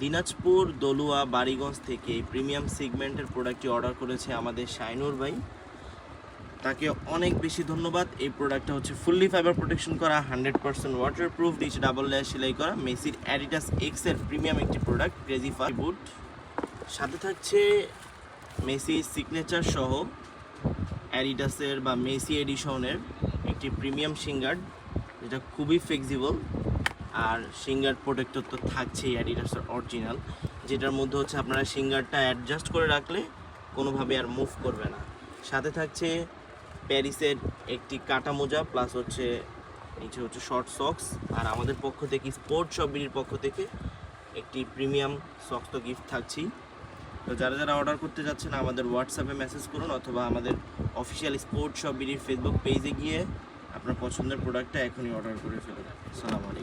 দিনাজপুর দলুয়া বাড়িগঞ্জ থেকে প্রিমিয়াম সেগমেন্টের প্রোডাক্টটি অর্ডার করেছে আমাদের শাইনুর ভাই। তাকে অনেক বেশি ধন্যবাদ। এই প্রোডাক্টটা হচ্ছে ফুললি ফাইবার প্রোটেকশন করা, 100% ওয়াটারপ্রুফ, নিচে ডাবল লেয়ার সেলাই করা, মেসির অ্যাডিডাস এক্স এর প্রিমিয়াম একটি প্রোডাক্ট, ক্রেজি ফার বুট। সাথে থাকছে মেসি সিগনেচার সহ অ্যাডিডাসের বা মেসি এডিশনের একটি প্রিমিয়াম শিঙ্গার্ড, যেটা খুবই ফ্লেক্সিবল। আর শিঙ্গার্ড প্রোটেক্টর তো থাকছেই অ্যাডিডাসের অরিজিনাল, যেটার মধ্যে হচ্ছে আপনারা শিঙ্গারটা অ্যাডজাস্ট করে রাখলে কোনোভাবে আর মুভ করবে না। সাথে থাকছে প্যারিসের একটি কাটা মোজা, প্লাস হচ্ছে নিচে হচ্ছে শর্ট সক্স। আর আমাদের পক্ষ থেকে স্পোর্ট শপ বিডির পক্ষ থেকে একটি প্রিমিয়াম সক্স তো গিফট থাকছি। তো যারা যারা অর্ডার করতে যাচ্ছেন আমাদের হোয়াটসঅ্যাপে মেসেজ করুন, অথবা আমাদের অফিসিয়াল স্পোর্ট শপ বিডির ফেসবুক পেজে গিয়ে আপনার পছন্দের প্রোডাক্টটা এখনই অর্ডার করে ফেলুন। আসসালামু আলাইকুম।